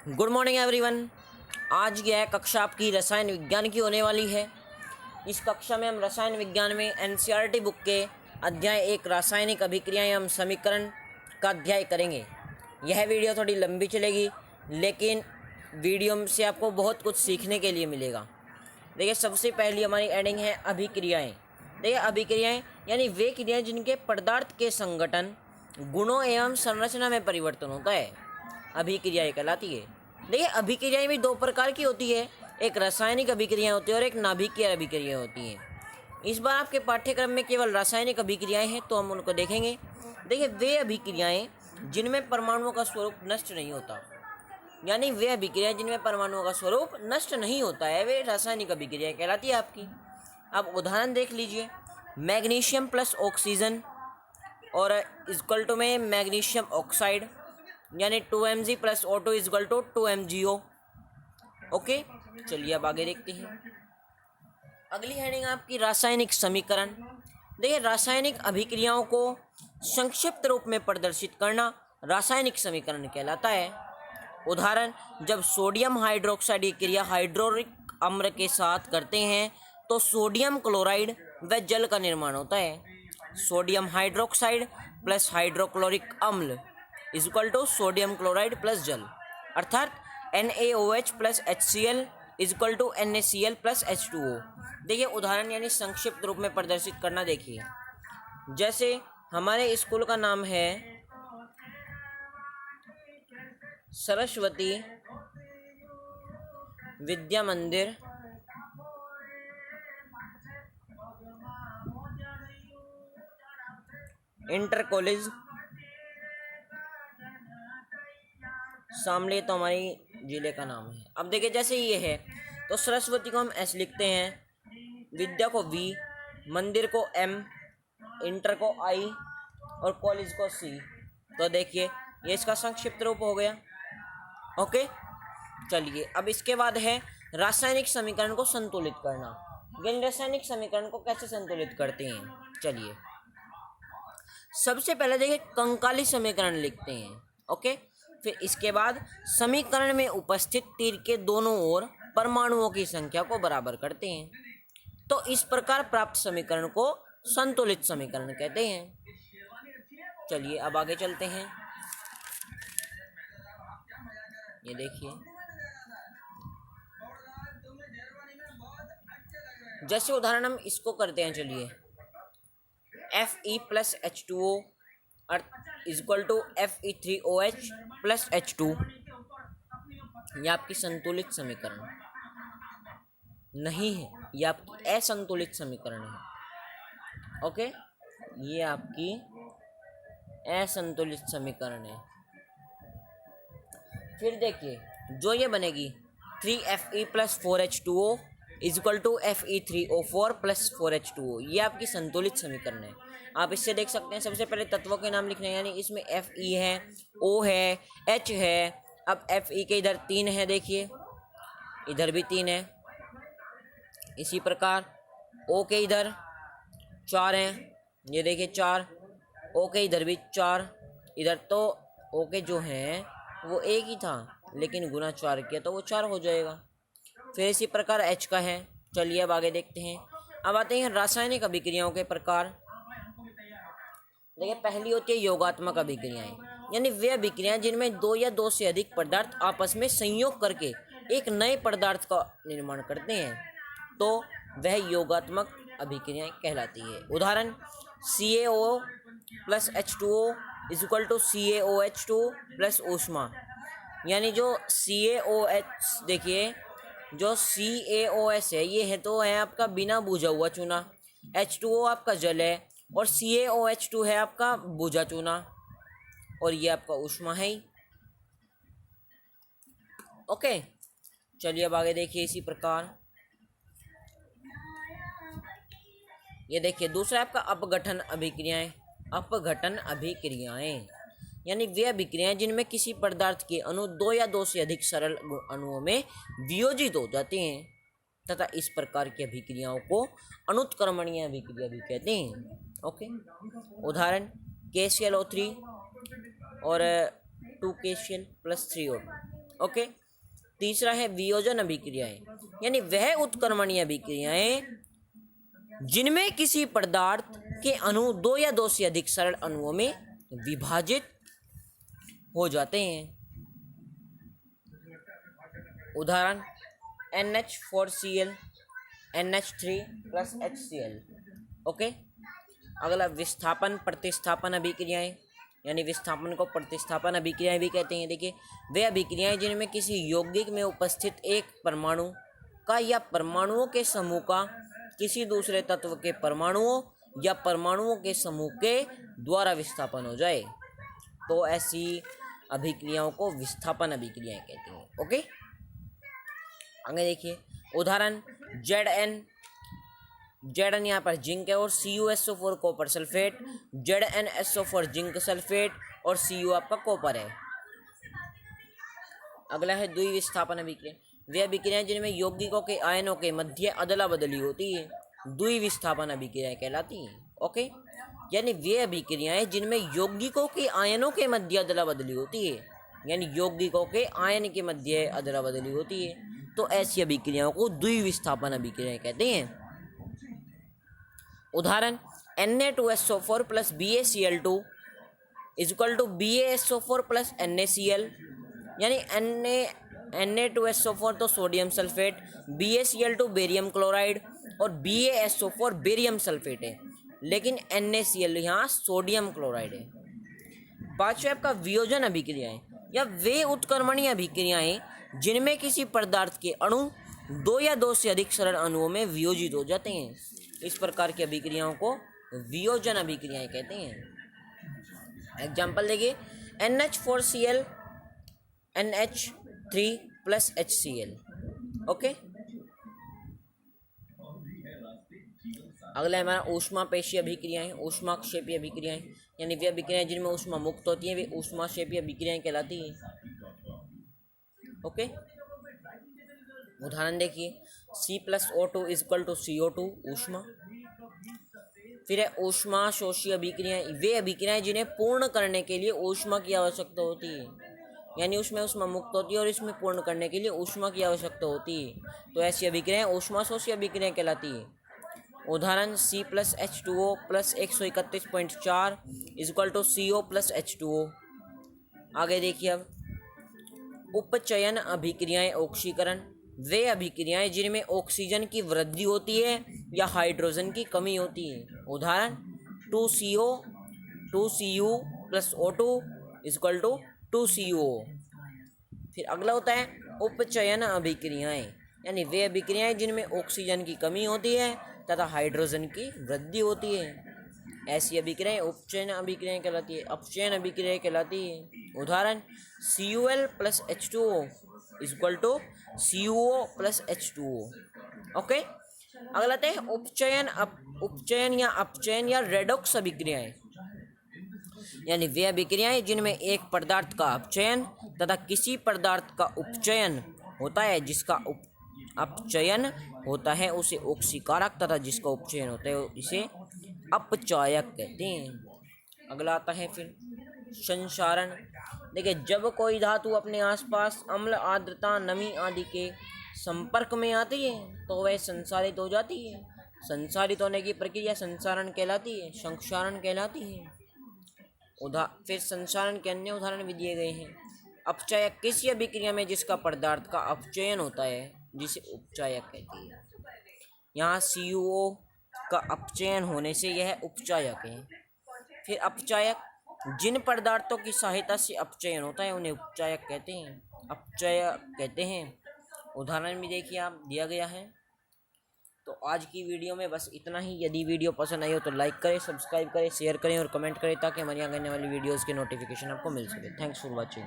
Good morning everyone. आज यह कक्षा आपकी रसायन विज्ञान की होने वाली है। इस कक्षा में हम रसायन विज्ञान में एनसीईआरटी बुक के अध्याय 1 रासायनिक अभिक्रियाएं एवं समीकरण का अध्याय करेंगे। यह वीडियो थोड़ी लंबी चलेगी, लेकिन वीडियो से आपको बहुत कुछ सीखने के लिए मिलेगा। देखिए, सबसे पहली हमारी एडिंग है अभिक्रियाएँ। देखिए, अभिक्रियाएँ यानी वे क्रियाएँ जिनके पदार्थ के संगठन, गुणों एवं संरचना में परिवर्तन होता है, अभिक्रियाएँ कहलाती है। देखिए, अभिक्रियाएँ भी दो प्रकार की होती है, एक रासायनिक अभिक्रियाएँ होती है और एक नाभिकीय अभिक्रियाएँ होती हैं। इस बार आपके पाठ्यक्रम में केवल रासायनिक अभिक्रियाएँ हैं, तो हम उनको देखेंगे। देखिए, वे अभिक्रियाएँ जिनमें परमाणुओं का स्वरूप नष्ट नहीं होता, यानी वे अभिक्रियाएँ जिनमें परमाणुओं का स्वरूप नष्ट नहीं होता है, वे रासायनिक अभिक्रियाएँ कहलाती है आपकी। अब उदाहरण देख लीजिए, मैग्नीशियम प्लस ऑक्सीजन और इक्वल टू में मैग्नीशियम ऑक्साइड, यानी 2Mg plus O2 equal to 2MgO। Okay, चलिए अब आगे देखते हैं। अगली हेडिंग आपकी रासायनिक समीकरण। देखिए, रासायनिक अभिक्रियाओं को संक्षिप्त रूप में प्रदर्शित करना रासायनिक समीकरण कहलाता है। उदाहरण, जब सोडियम हाइड्रोक्साइड की क्रिया हाइड्रोक्लोरिक अम्ल के साथ करते हैं तो सोडियम क्लोराइड व जल का निर्माण होता है। सोडियम हाइड्रोक्साइड प्लस हाइड्रोक्लोरिक अम्ल equal to sodium chloride plus जल, अर्थात NaOH plus HCl equal to NaCl plus H2O। देखिए, उदाहरण यानी संक्षिप्त रूप में प्रदर्शित करना। देखिए, जैसे हमारे स्कूल का नाम है सरस्वती विद्या मंदिर इंटर कॉलेज शामली, तो हमारी जिले का नाम है। अब देखिए, जैसे ये है तो सरस्वती को हम S लिखते हैं, विद्या को V, मंदिर को M, इंटर को I और कॉलेज को C। तो देखिए, ये इसका संक्षिप्त रूप हो गया। ओके, चलिए अब इसके बाद है रासायनिक समीकरण को संतुलित करना। इन रासायनिक समीकरण को कैसे संतुलित करते हैं, चलिए सबसे पहले देखिए कंकाली समीकरण लिखते हैं। ओके, फिर इसके बाद समीकरण में उपस्थित तीर के दोनों ओर परमाणुओं की संख्या को बराबर करते हैं, तो इस प्रकार प्राप्त समीकरण को संतुलित समीकरण कहते हैं। चलिए अब आगे चलते हैं। ये देखिए, जैसे उदाहरण हम इसको करते हैं, चलिए Fe plus H2O equal to Fe3OH plus H2। यह आपकी संतुलित समीकरण नहीं है, यह आपकी असंतुलित समीकरण है। ओके, ये आपकी असंतुलित समीकरण है। फिर देखिए, जो ये बनेगी 3Fe plus 4H2O equal to Fe3O4 plus 4H2O, ये आपकी संतुलित समीकरण है। आप इससे देख सकते हैं, सबसे पहले तत्वों के नाम लिखने हैं, यानी इसमें Fe है, O है, H है। अब Fe के इधर 3 है, देखिए इधर भी 3 है। इसी प्रकार O के इधर 4 हैं, ये देखिए 4। O के इधर भी 4, इधर तो O के जो हैं वो एक ही था, लेकिन गुना 4 किया तो वो 4 हो जाएगा। फिर इसी प्रकार H का है। चलिए अब आगे देखते हैं। अब आते हैं रासायनिक अभिक्रियाओं के प्रकार। देखिए, पहली होती है योगात्मक अभिक्रियाएं, यानी वे अभिक्रियाएं जिनमें दो या दो से अधिक पदार्थ आपस में संयोग करके एक नए पदार्थ का निर्माण करते हैं, तो वह योगात्मक अभिक्रियाएं कहलाती है। उदाहरण, CaO plus H2O equal to CaOH2 plus ऊष्मा, यानी जो CaOH, देखिए जो CaOS है, ये है तो है आपका बिना बुझा हुआ चूना, H2O आपका जल है और CaOH2 है आपका बुझा चूना, और ये आपका ऊष्मा है ही। ओके, चलिए अब आगे देखिए। इसी प्रकार ये देखिए, दूसरा आपका अपघटन अभिक्रियाएं। अपघटन अभिक्रियाएं यानी वे अभिक्रियाएं जिनमें किसी पदार्थ के अणु दो या दो से अधिक सरल अणुओं में वियोजित हो जाते हैं, तथा इस प्रकार की अभिक्रियाओं को अनुत्क्रमणीय अभिक्रिया भी कहते हैं। ओके, उदाहरण KClO3 और 2KCl प्लस 3O2। ओके। तीसरा है वियोजन अभिक्रियाएं, यानी वह उत्क्रमणीय अभिक्रियाएं जिनमें किसी पदार्थ के अणु दो या दो से अधिक सरल अणुओं में विभाजित हो जाते हैं। उदाहरण NH4Cl NH3 plus HCl। Okay. अगला विस्थापन प्रतिस्थापन अभिक्रियाएं, यानी विस्थापन को प्रतिस्थापन अभिक्रियाएं भी कहते हैं। देखिए, वे अभिक्रियाएं जिनमें किसी यौगिक में उपस्थित एक परमाणु का या परमाणुओं के समूह का किसी दूसरे तत्व के परमाणुओं या परमाणुओं के समूह के द्वारा विस्थापन हो जाए, तो ऐसी अभिक्रियाओं को विस्थापन अभिक्रियाएं कहते हैं। ओके। आगे देखिए, उदाहरण Zn यहाँ पर जिंक है और CuSO4 copper sulphate, ZnSO4 zinc sulphate और Cu आपका कॉपर है। अगला है द्विविस्थापन अभिक्रिया, वे अभिक्रियाएं जिनमें यौगिकों के आयनों के मध्य अदला बदली होती है, द्विविस्थापन अभिक्रियाएं कहलाती हैं। ओके, यानी वे अभिक्रियाएं जिनमें यौगिकों के आयनों के मध्य अदला बदली होती है, यानी यौगिकों के आयन के मध्य अदला बदली होती है, तो ऐसी अभिक्रियाओं को द्विविस्थापन अभिक्रियाएं कहते हैं। उदाहरण Na2SO4 plus BaCl2 equal to BaSO4 plus NaCl, यानी Na2SO4 तो sodium sulphate, BaCl2 barium chloride और BaSO4 बेरियम सल्फेट है, लेकिन NaCl यहाँ सोडियम क्लोराइड है। पांचवें आपका वियोजन अभिक्रियाएं, या वे उत्क्रमणीय अभिक्रियाएं जिनमें किसी पदार्थ के अणु दो या दो से अधिक सरल अणुओं में वियोजित हो जाते हैं, इस प्रकार की अभिक्रियाओं को वियोजन अभिक्रियाएं कहते हैं। एग्जाम्पल देखिए, NH4Cl NH3 plus HCl। Okay. अगला हमारा ऊष्मापेशीय अभिक्रियाएं, ऊष्माक्षेपीय अभिक्रियाएं, यानी वे अभिक्रियाएं जिनमें ऊष्मा मुक्त होती है वे ऊष्माक्षेपीय अभिक्रियाएं कहलाती हैं। ओके। उदाहरण देखिए, C+O2 इक्वल टू CO2 ऊष्मा। फिर है ऊष्मा शोषी अभिक्रियाएं, वे अभिक्रियाएं जिन्हें पूर्ण करने के लिए ऊष्मा की आवश्यकता होती है, यानी उसमें ऊष्मा मुक्त होती है और इसमें पूर्ण करने के लिए ऊष्मा की आवश्यकता होती है, तो ऐसी अभिक्रियाएं ऊष्मा शोषी अभिक्रियाएं कहलाती है। उदाहरण C+H2O plus 131.4 equal to CO plus H2O। आगे देखिए, अब उपचयन अभिक्रियाएं ऑक्सीकरण, वे अभिक्रियाएं जिनमें ऑक्सीजन की वृद्धि होती है या हाइड्रोजन की कमी होती है। उदाहरण 2Cu plus O2 equal to 2CuO। फिर अगला होता है उपचयन अभिक्रियाएं, यानी वे अभिक्रियाएं जिनमें ऑक्सीजन की कमी होती है तथा हाइड्रोजन की वृद्धि होती है, ऐसी अभिक्रियाएं उपचयन अभिक्रियाएं कहलाती है, अपचयन अभिक्रियाएं कहलाती है। उदाहरण Cul plus H2O equal to CuO plus H2O। Okay. अगला है उपचयन या अपचयन या रेडॉक्स अभिक्रियाएं, यानी वे अभिक्रियाएं जिनमें एक पदार्थ का अपचयन तथा किसी पदार्थ का उपचयन होता है, जिसका अपचयन होता है उसे ऑक्सीकारक तथा जिसका उपचयन होता है इसे अपचायक कहते हैं। अगला आता है फिर संसारण। देखिए, जब कोई धातु अपने आसपास अम्ल, आर्द्रता, नमी आदि के संपर्क में आती है तो वह संसारित हो जाती है। संसारित होने की प्रक्रिया संसारण कहलाती है, संक्षारण कहलाती है। फिर संसारण के अन्य उदाहरण भी दिए गए हैं। अपचायक, किसी अभिक्रिया में जिसका पदार्थ का अपचयन होता है जिसे उपचायक कहते हैं। यहाँ CuO का अपचयन होने से यह उपचायक है। फिर अपचायक, जिन पदार्थों की सहायता से अपचयन होता है उन्हें उपचायक कहते हैं। उदाहरण भी देखिए आप दिया गया है। तो आज की वीडियो में बस इतना ही। यदि वीडियो पसंद आई हो तो लाइक करें, सब्सक्राइब करें, शेयर करें और कमेंट करें ताकि हमारी आने वाली वीडियोज़ के नोटिफिकेशन आपको मिल सके। Thanks for watching.